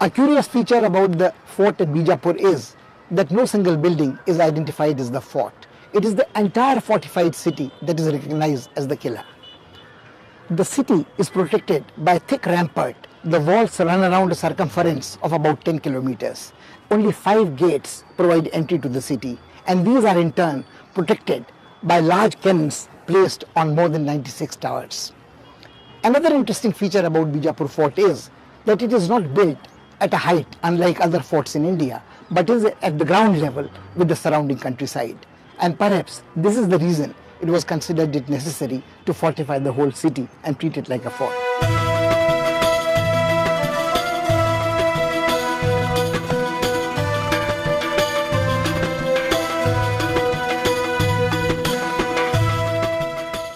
A curious feature about the fort at Bijapur is that no single building is identified as the fort. It is the entire fortified city that is recognized as the killer. The city is protected by a thick rampart. The walls run around a circumference of about 10 kilometers. Only 5 gates provide entry to the city, and these are in turn protected by large cannons placed on more than 96 towers. Another interesting feature about Bijapur fort is that it is not built at a height unlike other forts in India, but is at the ground level with the surrounding countryside. And perhaps this is the reason it was considered it necessary to fortify the whole city and treat it like a fort.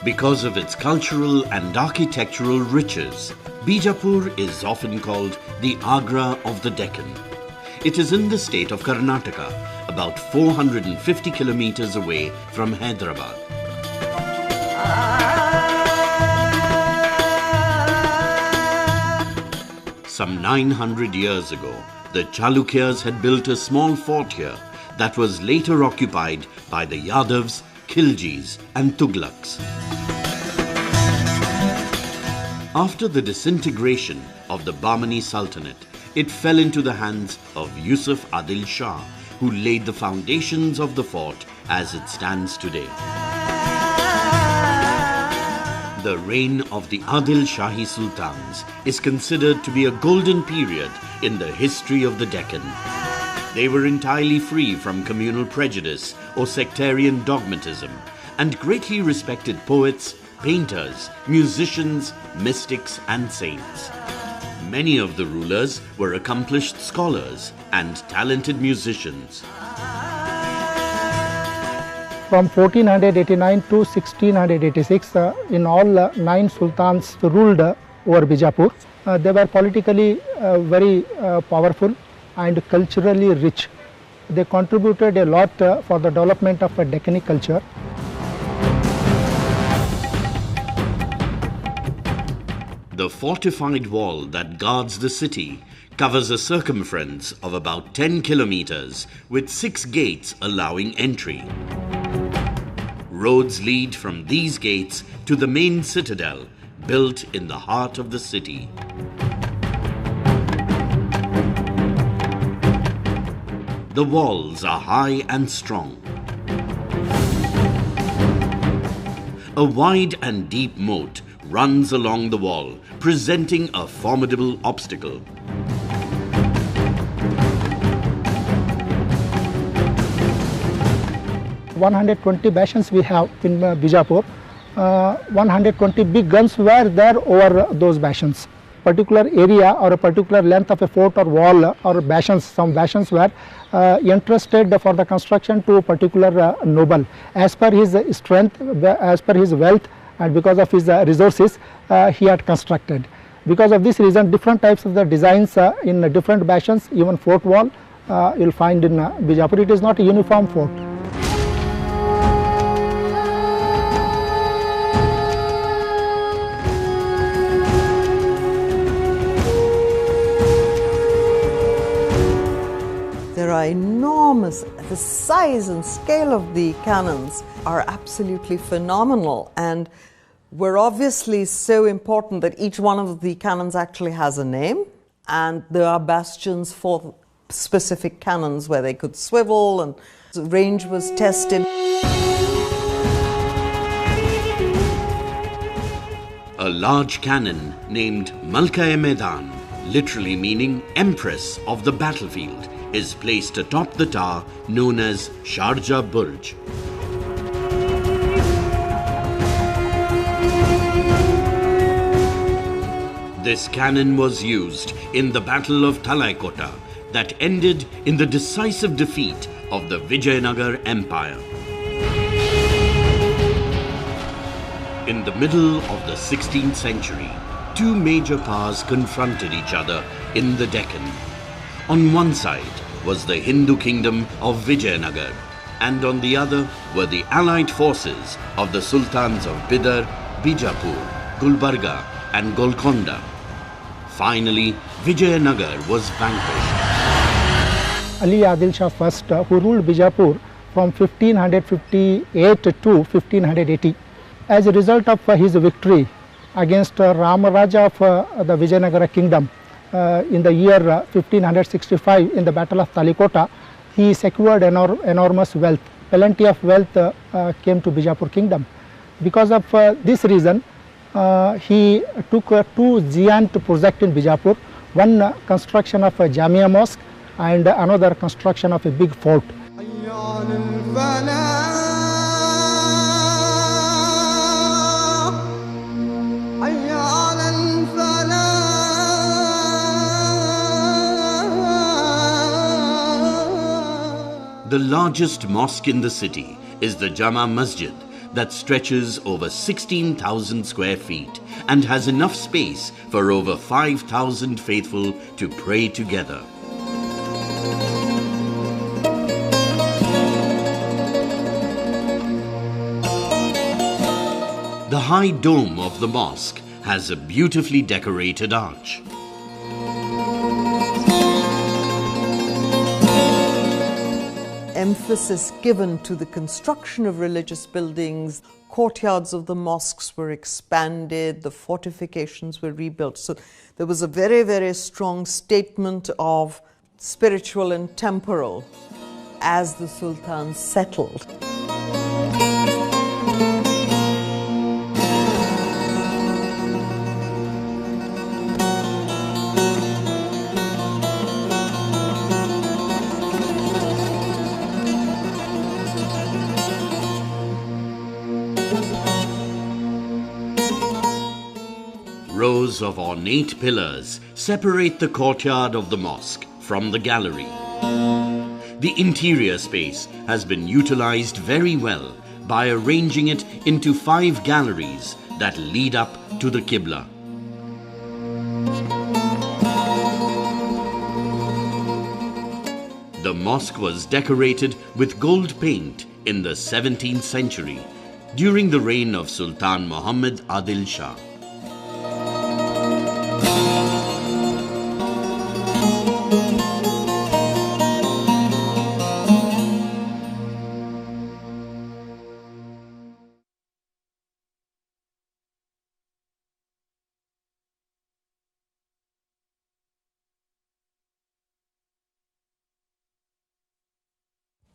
Because of its cultural and architectural riches, Bijapur is often called the Agra of the Deccan. It is in the state of Karnataka, about 450 kilometers away from Hyderabad. Some 900 years ago, the Chalukyas had built a small fort here that was later occupied by the Yadavs, Khiljis and Tughlaqs. After the disintegration of the Bahmani Sultanate, it fell into the hands of Yusuf Adil Shah, who laid the foundations of the fort as it stands today. The reign of the Adil Shahi Sultans is considered to be a golden period in the history of the Deccan. They were entirely free from communal prejudice or sectarian dogmatism and greatly respected poets, painters, musicians, mystics and saints. Many of the rulers were accomplished scholars and talented musicians. From 1489 to 1686, in all 9 sultans ruled over Bijapur. They were politically very powerful and culturally rich. They contributed a lot for the development of a Deccani culture. The fortified wall that guards the city covers a circumference of about 10 kilometers with 6 gates allowing entry. Roads lead from these gates to the main citadel built in the heart of the city. The walls are high and strong. A wide and deep moat runs along the wall, presenting a formidable obstacle. "120 bastions we have in Bijapur. 120 big guns were there over those bastions. Particular area or a particular length of a fort or wall or bastions, some bastions were entrusted for the construction to a particular noble. As per his strength, as per his wealth, and because of his resources, he had constructed. Because of this reason, different types of the designs in different bastions, even fort wall, you will find in Bijapur. It is not a uniform fort. There are enormous, the size and scale of the cannons are absolutely phenomenal, and were obviously so important that each one of the cannons actually has a name, and there are bastions for specific cannons where they could swivel, and the range was tested. A large cannon named Malka-e-Maidan, literally meaning Empress of the Battlefield, is placed atop the tower known as Sharjah Burj. This cannon was used in the Battle of Talaikota that ended in the decisive defeat of the Vijayanagar Empire. In the middle of the 16th century, 2 major powers confronted each other in the Deccan. On one side was the Hindu kingdom of Vijayanagar, and on the other were the allied forces of the sultans of Bidar, Bijapur, Gulbarga and Golconda. Finally, Vijayanagar was vanquished. Ali Adil Shah first, who ruled Bijapur from 1558 to 1580. As a result of his victory against Ramaraja of the Vijayanagara kingdom in the year 1565 in the Battle of Talikota, he secured enormous wealth. Plenty of wealth came to Bijapur kingdom. Because of this reason, he took two giant projects in Bijapur, one construction of a Jamia mosque and another construction of a big fort. The largest mosque in the city is the Jama Masjid that stretches over 16,000 square feet and has enough space for over 5,000 faithful to pray together. The high dome of the mosque has a beautifully decorated arch. Emphasis given to the construction of religious buildings, courtyards of the mosques were expanded, the fortifications were rebuilt. So there was a very, very strong statement of spiritual and temporal as the Sultan settled. Rows of ornate pillars separate the courtyard of the mosque from the gallery. The interior space has been utilized very well by arranging it into 5 galleries that lead up to the Qibla. The mosque was decorated with gold paint in the 17th century during the reign of Sultan Muhammad Adil Shah.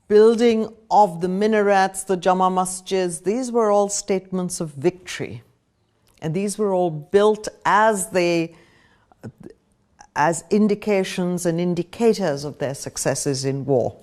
Building of the minarets, the Jama masjids, these were all statements of victory. And these were all built as indications and indicators of their successes in war.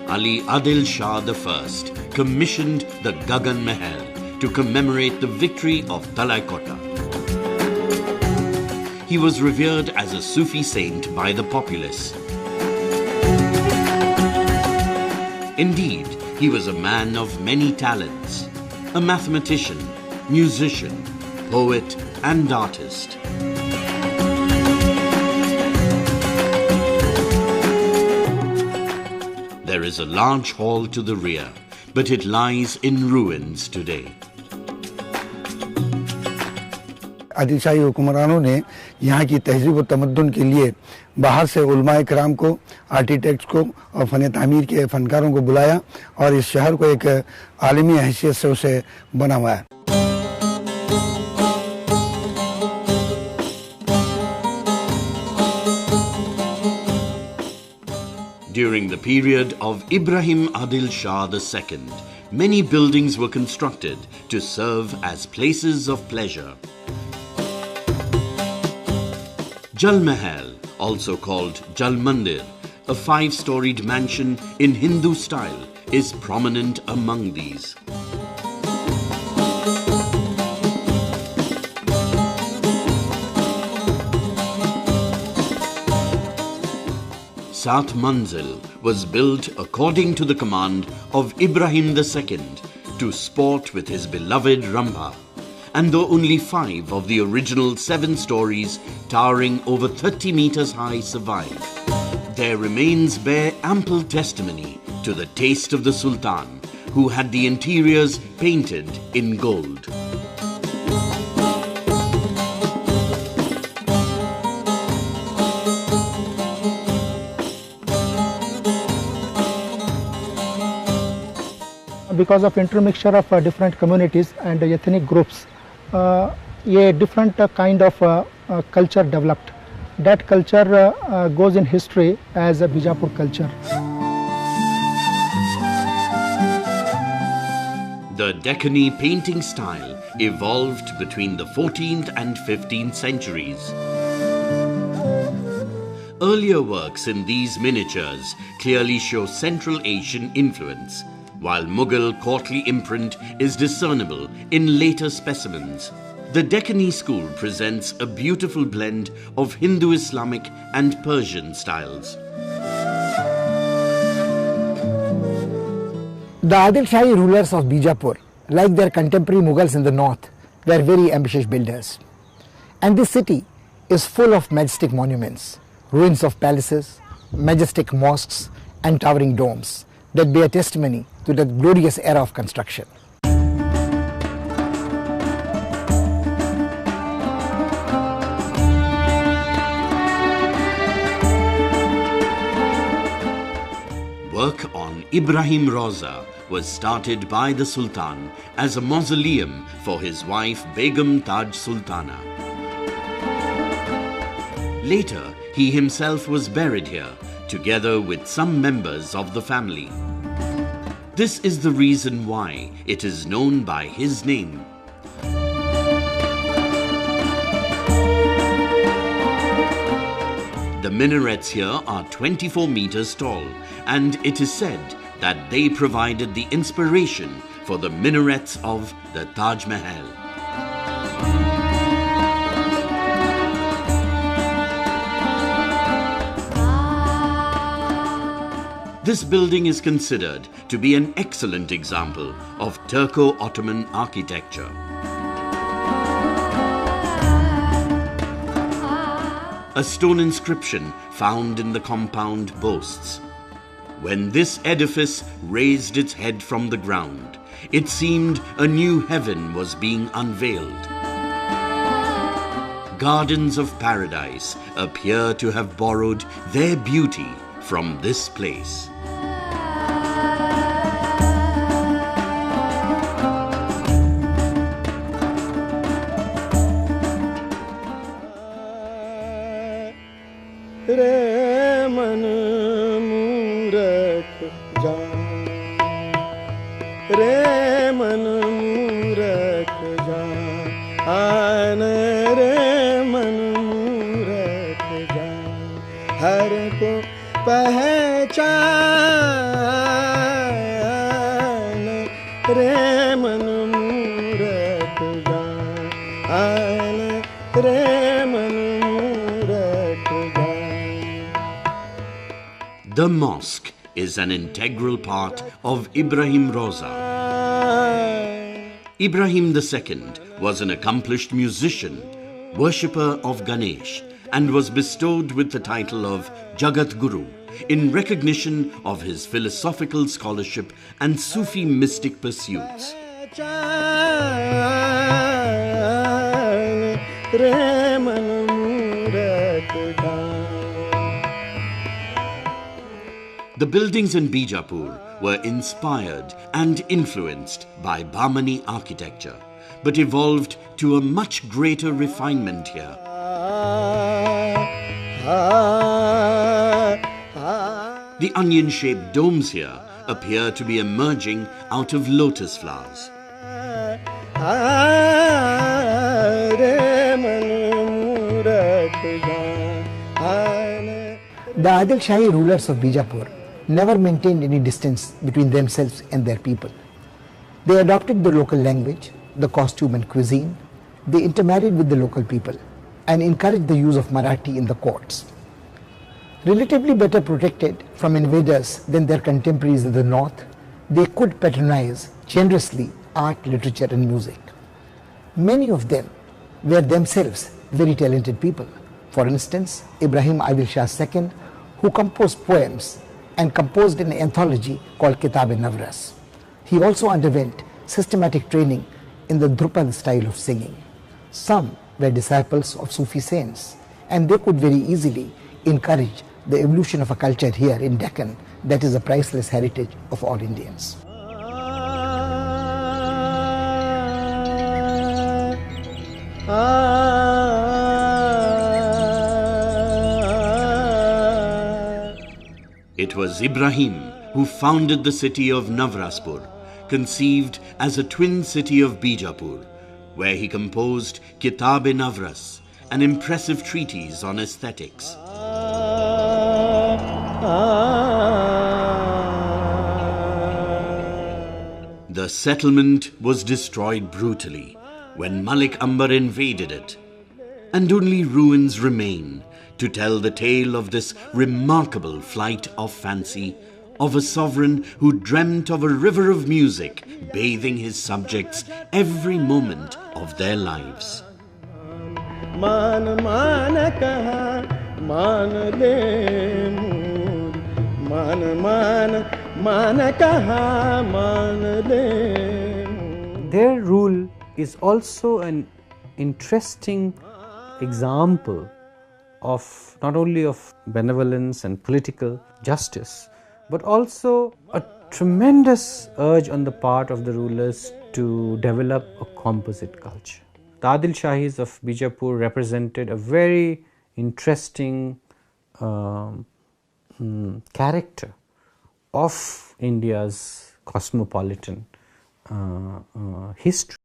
Ali Adil Shah I commissioned the Gagan Mahal to commemorate the victory of Talaikota. He was revered as a Sufi saint by the populace. Indeed, he was a man of many talents, a mathematician, musician, poet, and artist. There is a large hall to the rear, but it lies in ruins today. Adil शाही हुक्मरानों ने यहाँ की तहजीब व तमद्दुन के लिए बाहर से उलमाए कराम को, आर्किटेक्ट्स को और फ़न तामीर के फ़नकारों को बुलाया और इस शहर को एक आलमी हैसियत से उसे बनाया। During the period of Ibrahim Adil Shah II, many buildings were constructed to serve as places of pleasure. Jal Mahal, also called Jal Mandir, a 5-storied mansion in Hindu style, is prominent among these. Sat Manzil was built according to the command of Ibrahim II to sport with his beloved Rambha, And though only 5 of the original 7 stories towering over 30 meters high survive, there remains bear ample testimony to the taste of the Sultan, who had the interiors painted in gold. Because of intermixture of different communities and ethnic groups, a different kind of culture developed. That culture goes in history as a Bijapur culture. The Deccani painting style evolved between the 14th and 15th centuries. Earlier works in these miniatures clearly show Central Asian influence, while Mughal courtly imprint is discernible in later specimens. The Deccani school presents a beautiful blend of Hindu-Islamic and Persian styles. The Adil Shahi rulers of Bijapur, like their contemporary Mughals in the north, were very ambitious builders. And this city is full of majestic monuments, ruins of palaces, majestic mosques and towering domes that bear testimony to that glorious era of construction. Work on Ibrahim Roza was started by the Sultan as a mausoleum for his wife Begum Taj Sultana. Later, he himself was buried here, together with some members of the family. This is the reason why it is known by his name. The minarets here are 24 meters tall, and it is said that they provided the inspiration for the minarets of the Taj Mahal. This building is considered to be an excellent example of Turco-Ottoman architecture. A stone inscription found in the compound boasts, "When this edifice raised its head from the ground, it seemed a new heaven was being unveiled. Gardens of paradise appear to have borrowed their beauty from this place." The mosque is an integral part of Ibrahim Roza. Ibrahim II was an accomplished musician, worshipper of Ganesh, and was bestowed with the title of Jagat Guru in recognition of his philosophical scholarship and Sufi mystic pursuits. The buildings in Bijapur were inspired and influenced by Bahmani architecture, but evolved to a much greater refinement here. The onion-shaped domes here appear to be emerging out of lotus flowers. The Adil Shahi rulers of Bijapur never maintained any distance between themselves and their people. They adopted the local language, the costume and cuisine, they intermarried with the local people and encouraged the use of Marathi in the courts. Relatively better protected from invaders than their contemporaries in the north, they could patronize generously art, literature and music. Many of them were themselves very talented people. For instance, Ibrahim Adil Shah II, who composed poems and composed an anthology called Kitab-e-Navras. He also underwent systematic training in the Drupad style of singing. Some were disciples of Sufi saints, and they could very easily encourage the evolution of a culture here in Deccan that is a priceless heritage of all Indians. It was Ibrahim who founded the city of Navraspur, conceived as a twin city of Bijapur, where he composed Kitab-e-Navras, an impressive treatise on aesthetics. The settlement was destroyed brutally when Malik Ambar invaded it, and only ruins remain to tell the tale of this remarkable flight of fancy of a sovereign who dreamt of a river of music bathing his subjects every moment of their lives. Their rule is also an interesting example of not only of benevolence and political justice, but also a tremendous urge on the part of the rulers to develop a composite culture. The Adil Shahis of Bijapur represented a very interesting character of India's cosmopolitan history.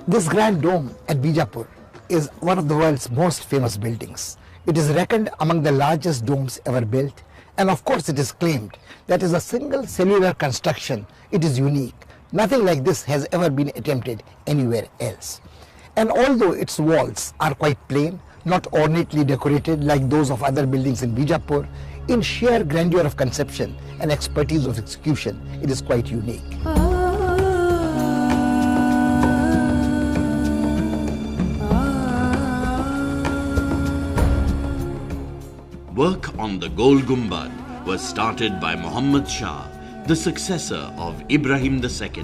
This grand dome at Bijapur is one of the world's most famous buildings. It is reckoned among the largest domes ever built, and of course it is claimed that as a single cellular construction, it is unique. Nothing like this has ever been attempted anywhere else. And although its walls are quite plain, not ornately decorated like those of other buildings in Bijapur, in sheer grandeur of conception and expertise of execution, it is quite unique. Work on the Gol Gumbad was started by Muhammad Shah, the successor of Ibrahim II,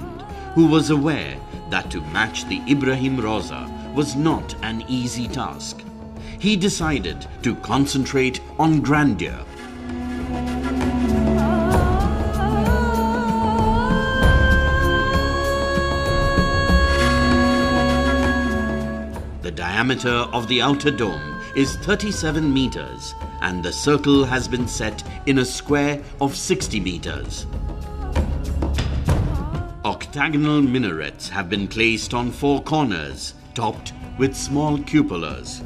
who was aware that to match the Ibrahim Roza was not an easy task. He decided to concentrate on grandeur. The diameter of the outer dome is 37 meters, and the circle has been set in a square of 60 meters. Octagonal minarets have been placed on 4 corners, topped with small cupolas.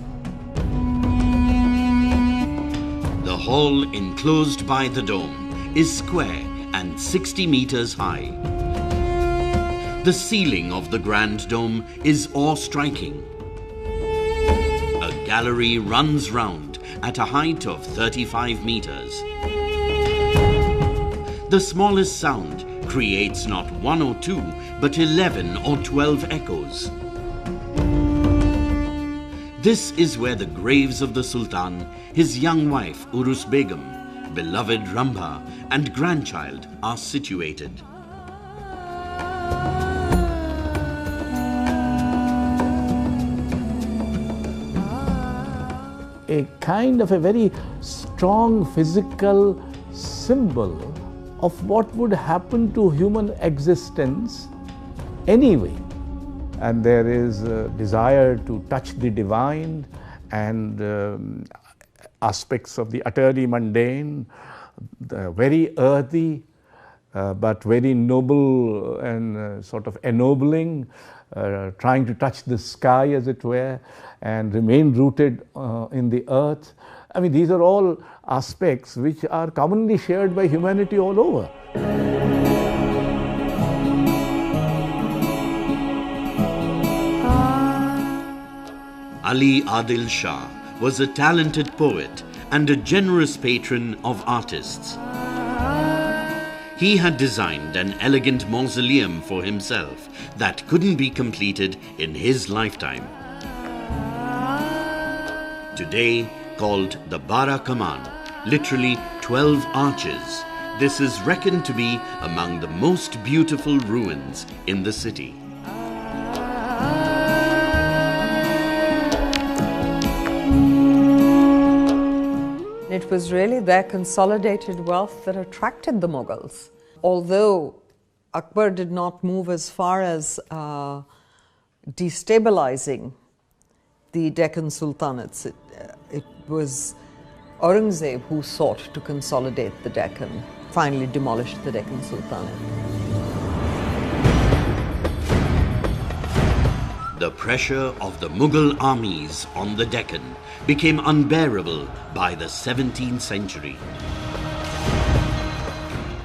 The hall enclosed by the dome is square and 60 meters high. The ceiling of the grand dome is awe-striking. A gallery runs round at a height of 35 meters. The smallest sound creates not 1 or 2, but 11 or 12 echoes. This is where the graves of the Sultan, his young wife Urus Begum, beloved Rambha and grandchild are situated. A kind of a very strong physical symbol of what would happen to human existence anyway. And there is a desire to touch the divine and aspects of the utterly mundane, the very earthy, but very noble and sort of ennobling, trying to touch the sky as it were and remain rooted in the earth. I mean, these are all aspects which are commonly shared by humanity all over. Ali Adil Shah was a talented poet and a generous patron of artists. He had designed an elegant mausoleum for himself that couldn't be completed in his lifetime. Today called the Bara Kaman, literally 12 arches, this is reckoned to be among the most beautiful ruins in the city. It was really their consolidated wealth that attracted the Mughals. Although Akbar did not move as far as destabilizing the Deccan Sultanates, it was Aurangzeb who sought to consolidate the Deccan, finally demolished the Deccan Sultanate. The pressure of the Mughal armies on the Deccan became unbearable by the 17th century.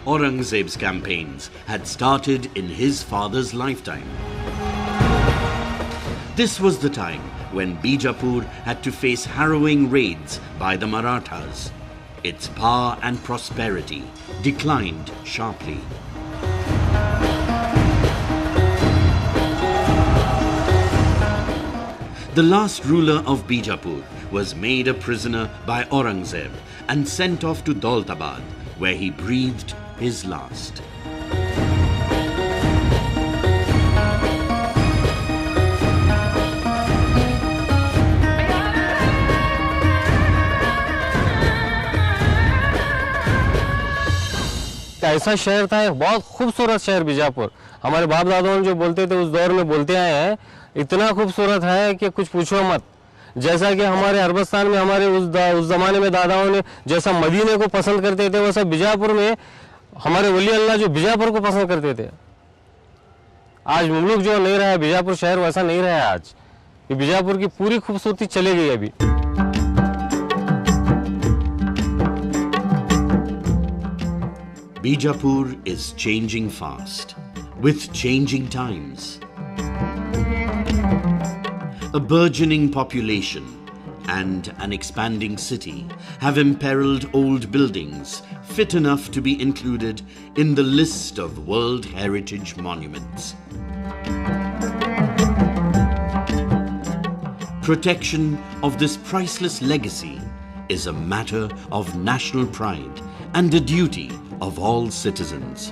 Aurangzeb's campaigns had started in his father's lifetime. This was the time when Bijapur had to face harrowing raids by the Marathas. Its power and prosperity declined sharply. The last ruler of Bijapur was made a prisoner by Aurangzeb and sent off to Daulatabad, where he breathed his last. ऐसा शहर था, एक बहुत खूबसूरत शहर बीजापुर। हमारे बाप दादाओं जो बोलते थे उस दौर में बोलते आए हैं, इतना खूबसूरत है कि कुछ पूछो मत। जैसा कि हमारे अरबस्तान में हमारे उस जमाने में दादाओं ने जैसा मदीने को पसंद करते थे, वैसा बीजापुर में हमारे वली अल्लाह जो बीजापुर को पसंद करते थे। आज मुल्क जो नहीं रहा है, बीजापुर शहर वैसा नहीं रहा है आज। ये बीजापुर की पूरी खूबसूरती चली गई अभी। Bijapur is changing fast, with changing times. A burgeoning population and an expanding city have imperiled old buildings fit enough to be included in the list of World Heritage Monuments. Protection of this priceless legacy is a matter of national pride and a duty of all citizens.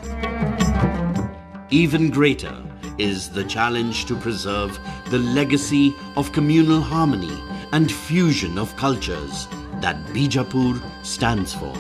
Even greater is the challenge to preserve the legacy of communal harmony and fusion of cultures that Bijapur stands for.